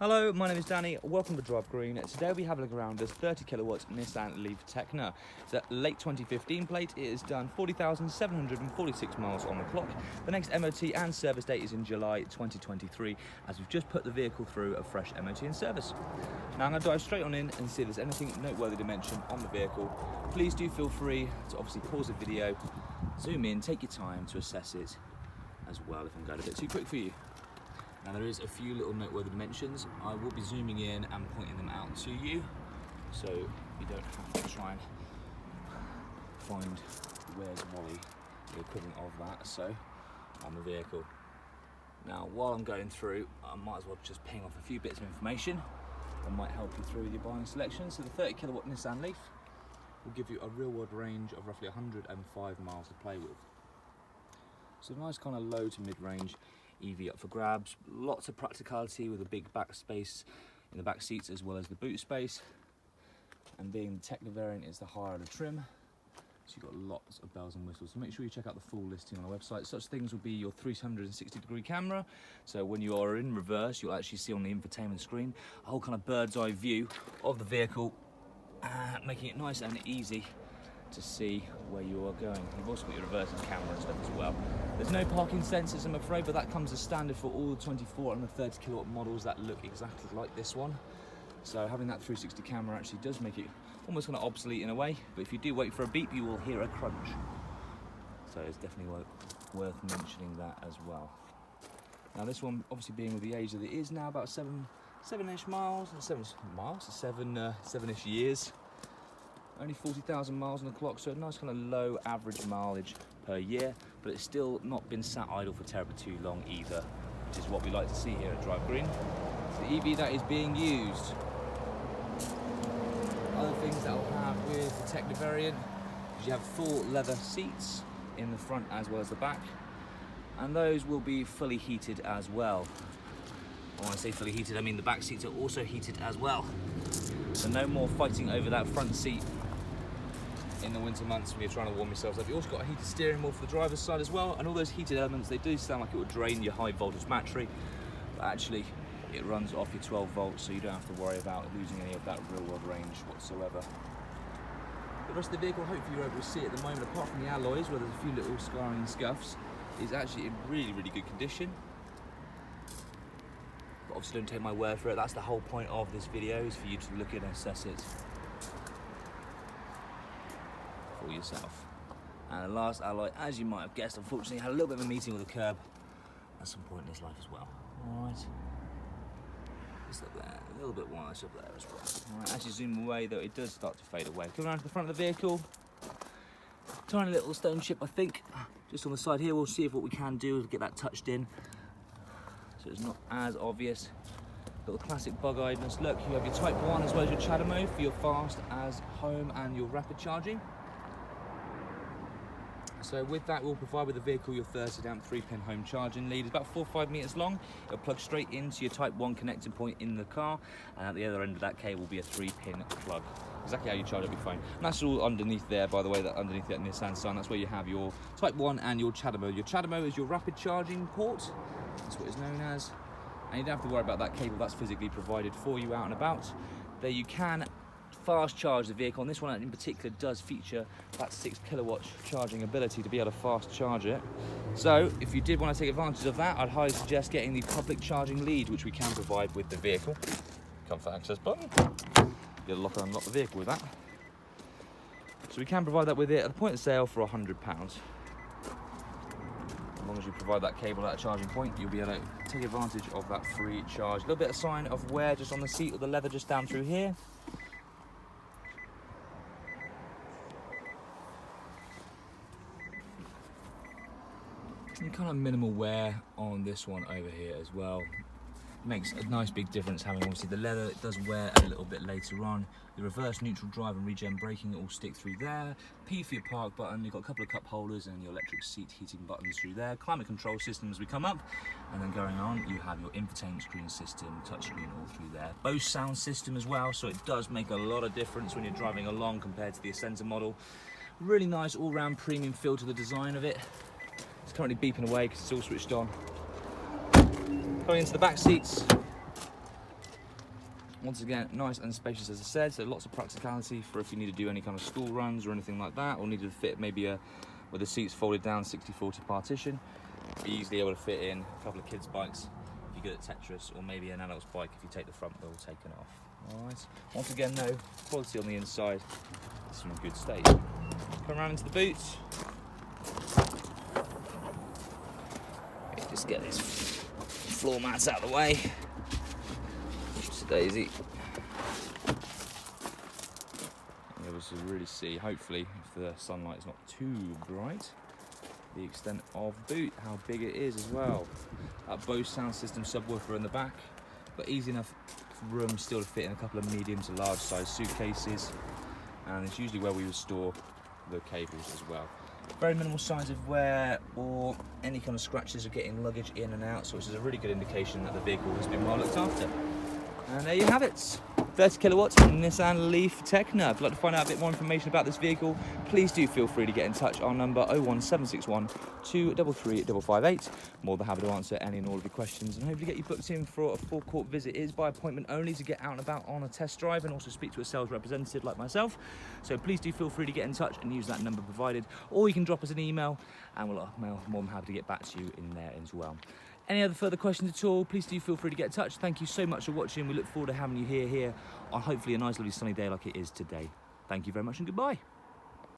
Hello, my name is Danny. Welcome to Drive Green. Today we have a look around this 30 kilowatt Nissan Leaf Tekna. It's a late 2015 plate. It has done 40,746 miles on the clock. The next MOT and service date is in July 2023, as we've just put the vehicle through a fresh MOT and service. Now I'm going to dive straight on in and see if there's anything noteworthy to mention on the vehicle. Please do feel free to obviously pause the video, zoom in, take your time to assess it as well if I'm going a bit too quick for you. Now there is a few little noteworthy dimensions. I will be zooming in and pointing them out to you, so you don't have to try and find where's Wally, the equivalent of that, so on the vehicle. Now while I'm going through, I might as well just ping off a few bits of information that might help you through with your buying selection. So the 30 kilowatt Nissan Leaf will give you a real world range of roughly 105 miles to play with. So a nice kind of low to mid-range EV up for grabs, lots of practicality with a big back space in the back seats as well as the boot space, and being the Tekna variant is the higher of the trim, so you've got lots of bells and whistles. So make sure you check out the full listing on our website. Such things will be your 360-degree camera, so when you are in reverse you'll actually see on the infotainment screen a whole kind of bird's eye view of the vehicle, making it nice and easy to see where you are going. You've also got your reversing camera and stuff as well. There's no parking sensors, I'm afraid, but that comes as standard for all the 24 and the 30 kilowatt models that look exactly like this one. So having that 360 camera actually does make it almost kind of obsolete in a way, but if you do wait for a beep, you will hear a crunch. So it's definitely worth mentioning that as well. Now this one, obviously being with the age that it is now, about seven-ish years. Only 40,000 miles on the clock, so a nice kind of low average mileage per year, but it's still not been sat idle for terribly too long either, which is what we like to see here at Drive Green. It's the EV that is being used. Other things that will have with the Tekna variant is you have full leather seats in the front as well as the back, and those will be fully heated as well. When I say fully heated, I mean the back seats are also heated as well. So no more fighting over that front seat in the winter months when you're trying to warm yourselves up. You've also got a heated steering wheel for the driver's side as well, and all those heated elements, they do sound like it would drain your high voltage battery, but actually it runs off your 12 volts, so you don't have to worry about losing any of that real world range whatsoever. The rest of the vehicle, hopefully you're able to see at the moment, apart from the alloys where there's a few little scarring and scuffs, is actually in really good condition. But obviously don't take my word for it, that's the whole point of this video, is for you to look at and assess it for yourself. And the last alloy, as you might have guessed, unfortunately had a little bit of a meeting with the curb at some point in his life as well. Alright, just up there, a little bit wider up there as well. Alright, as you zoom away though, it does start to fade away. Come around to the front of the vehicle, tiny little stone chip I think, just on the side here. We'll see if what we can do is get that touched in, so it's not as obvious. Got the classic bug-eyedness look. You have your Type 1 as well as your chatter mode for your fast as home and your rapid charging. So with that, we'll provide with the vehicle your 30 amp 3-pin home charging lead. It's about 4 or 5 meters long. It'll plug straight into your Type 1 connecting point in the car, and at the other end of that cable will be a 3-pin plug. Exactly how you charge up your phone. And that's all underneath there, by the way, that underneath that Nissan sign, that's where you have your Type 1 and your chatter mode. Your chatter mode is your rapid charging port. That's what it's known as. And you don't have to worry about that cable, that's physically provided for you out and about. There you can fast charge the vehicle, and this one in particular does feature that 6 kilowatt charging ability to be able to fast charge it. So if you did want to take advantage of that, I'd highly suggest getting the public charging lead, which we can provide with the vehicle. Comfort access button. You'll lock and unlock the vehicle with that. So we can provide that with it at the point of sale for £100. As long as you provide that cable at a charging point, you'll be able to take advantage of that free charge. A little bit of sign of wear just on the seat of the leather just down through here. And kind of minimal wear on this one over here as well. Makes a nice big difference having obviously the leather. It does wear a little bit later on. The reverse neutral drive and regen braking all stick through there. P for your park button. You've got a couple of cup holders and your electric seat heating buttons through there. Climate control system as we come up, and then going on you have your infotainment screen system, touchscreen all through there. Bose sound system as well, so it does make a lot of difference when you're driving along compared to the Ascenta model. Really nice all-round premium feel to the design of it. It's currently beeping away because it's all switched on. Going into the back seats, Once again, nice and spacious as I said, so lots of practicality for if you need to do any kind of school runs or anything like that, or need to fit maybe with the seats folded down 60/40 partition. Be easily able to fit in a couple of kids' bikes if you're good at Tetris, or maybe an adult's bike if you take the front wheel taken off. Alright, once again though, quality on the inside, it's in a good state. Come around into the boot. Just get this floor mats out of the way. Oops, daisy. You'll be able to really see, hopefully, if the sunlight is not too bright, the extent of the boot, how big it is as well. That Bose sound system subwoofer in the back, but easy enough room still to fit in a couple of medium to large size suitcases, and it's usually where we would store the cables as well. Very minimal signs of wear or any kind of scratches of getting luggage in and out, so this is a really good indication that the vehicle has been well looked after. And there you have it, 30 kilowatts Nissan Leaf Tekna. If you'd like to find out a bit more information about this vehicle, please do feel free to get in touch. Our number 01761 233 558. More than happy to answer any and all of your questions, and hopefully get you booked in for a forecourt visit. It is by appointment only, to get out and about on a test drive and also speak to a sales representative like myself. So please do feel free to get in touch and use that number provided, or you can drop us an email and we'll more than happy to get back to you in there as well. Any other further questions at all, please do feel free to get in touch. Thank you so much for watching. We look forward to having you here on hopefully a nice, lovely sunny day like it is today. Thank you very much and goodbye.